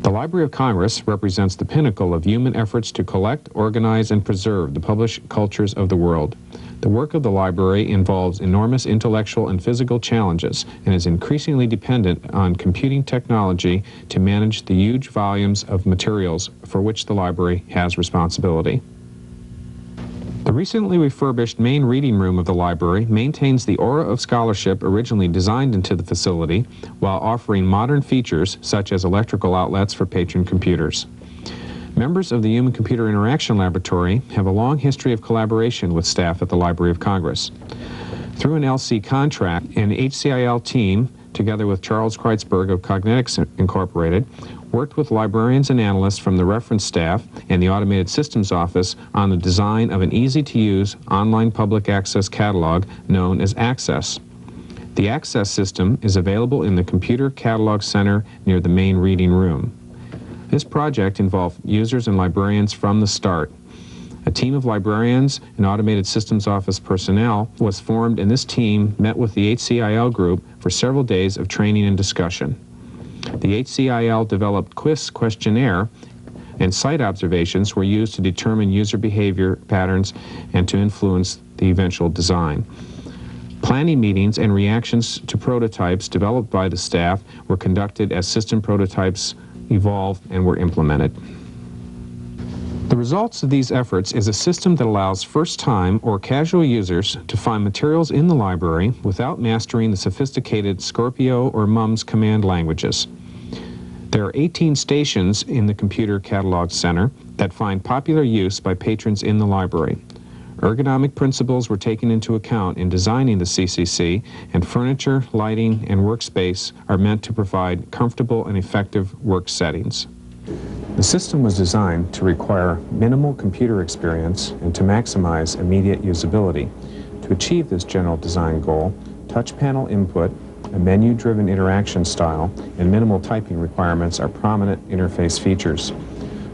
The Library of Congress represents the pinnacle of human efforts to collect, organize, and preserve the published cultures of the world. The work of the library involves enormous intellectual and physical challenges and is increasingly dependent on computing technology to manage the huge volumes of materials for which the library has responsibility. The recently refurbished main reading room of the library maintains the aura of scholarship originally designed into the facility while offering modern features such as electrical outlets for patron computers. Members of the Human-Computer Interaction Laboratory have a long history of collaboration with staff at the Library of Congress. Through an LC contract, an HCIL team, together with Charles Kreitzberg of Cognetics Incorporated, worked with librarians and analysts from the reference staff and the Automated Systems Office on the design of an easy-to-use online public access catalog known as Access. The Access system is available in the Computer Catalog Center near the main reading room. This project involved users and librarians from the start. A team of librarians and Automated Systems Office personnel was formed, and this team met with the HCIL group for several days of training and discussion. The HCIL developed quiz questionnaire and site observations were used to determine user behavior patterns and to influence the eventual design. Planning meetings and reactions to prototypes developed by the staff were conducted as system prototypes evolved and were implemented. The results of these efforts is a system that allows first-time or casual users to find materials in the library without mastering the sophisticated Scorpio or MUMS command languages. There are 18 stations in the Computer Catalog Center that find popular use by patrons in the library. Ergonomic principles were taken into account in designing the CCC, and furniture, lighting, and workspace are meant to provide comfortable and effective work settings. The system was designed to require minimal computer experience and to maximize immediate usability. To achieve this general design goal, touch panel input, a menu-driven interaction style, and minimal typing requirements are prominent interface features.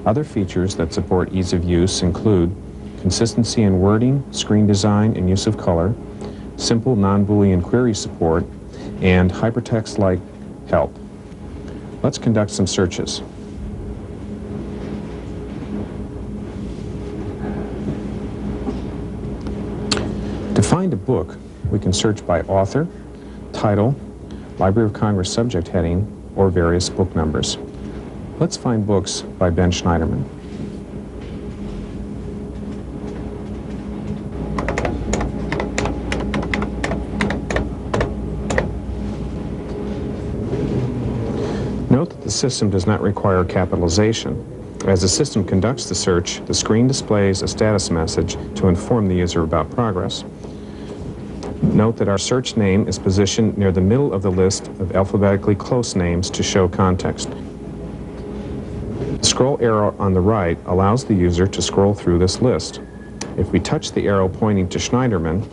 Other features that support ease of use include consistency in wording, screen design, and use of color, simple non-Boolean query support, and hypertext-like help. Let's conduct some searches. To find a book, we can search by author, title, Library of Congress subject heading, or various book numbers. Let's find books by Ben Schneiderman. Note that the system does not require capitalization. As the system conducts the search, the screen displays a status message to inform the user about progress. Note that our search name is positioned near the middle of the list of alphabetically close names to show context. The scroll arrow on the right allows the user to scroll through this list. If we touch the arrow pointing to Schneiderman,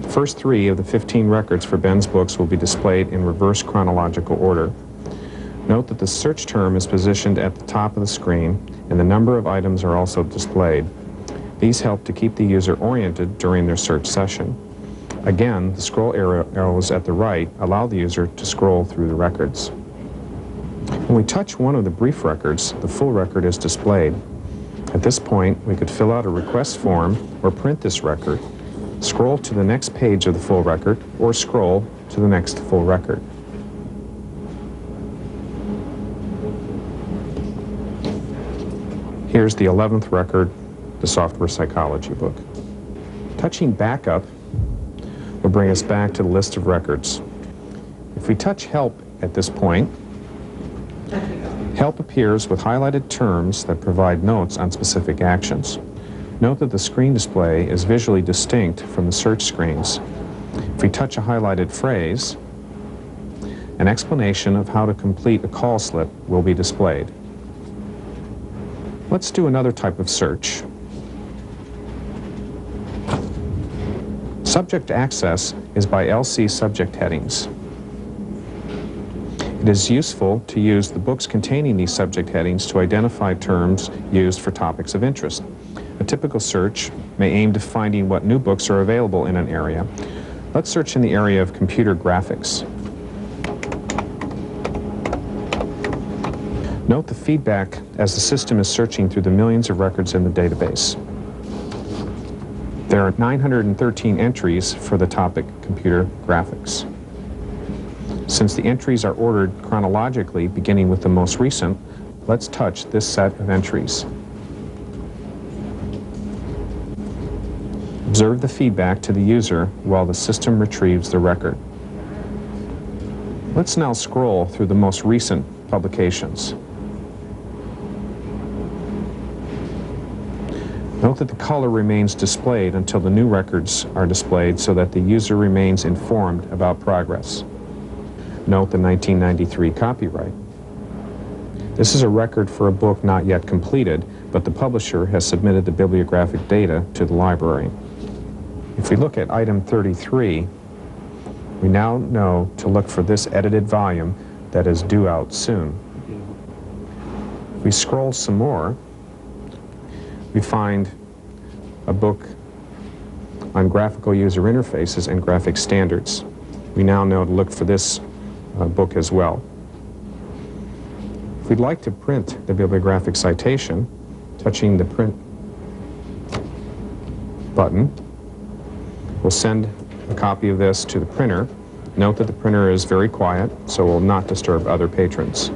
the first 3 of the 15 records for Ben's books will be displayed in reverse chronological order. Note that the search term is positioned at the top of the screen, and the number of items are also displayed. These help to keep the user oriented during their search session. Again, the scroll arrows at the right allow the user to scroll through the records. When we touch one of the brief records, the full record is displayed. At this point, we could fill out a request form or print this record, scroll to the next page of the full record, or scroll to the next full record. Here's the 11th record, the software psychology book. Touching backup will bring us back to the list of records. If we touch help at this point, help appears with highlighted terms that provide notes on specific actions. Note that the screen display is visually distinct from the search screens. If we touch a highlighted phrase, an explanation of how to complete a call slip will be displayed. Let's do another type of search. Subject access is by LC subject headings. It is useful to use the books containing these subject headings to identify terms used for topics of interest. A typical search may aim to finding what new books are available in an area. Let's search in the area of computer graphics. Note the feedback as the system is searching through the millions of records in the database. There are 913 entries for the topic computer graphics. Since the entries are ordered chronologically, beginning with the most recent, let's touch this set of entries. Observe the feedback to the user while the system retrieves the record. Let's now scroll through the most recent publications. Note that the color remains displayed until the new records are displayed so that the user remains informed about progress. Note the 1993 copyright. This is a record for a book not yet completed, but the publisher has submitted the bibliographic data to the library. If we look at item 33, we now know to look for this edited volume that is due out soon. If we scroll some more, we find a book on graphical user interfaces and graphic standards. We now know to look for this book as well. If we'd like to print the bibliographic citation, touching the print button will send a copy of this to the printer. Note that the printer is very quiet, so will not disturb other patrons.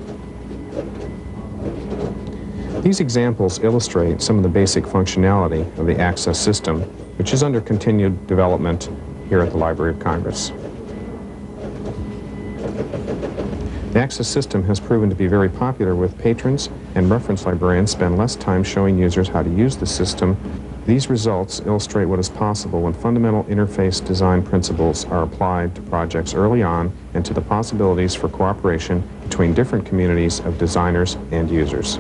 These examples illustrate some of the basic functionality of the Access system, which is under continued development here at the Library of Congress. The Access system has proven to be very popular with patrons, and reference librarians spend less time showing users how to use the system. These results illustrate what is possible when fundamental interface design principles are applied to projects early on and to the possibilities for cooperation between different communities of designers and users.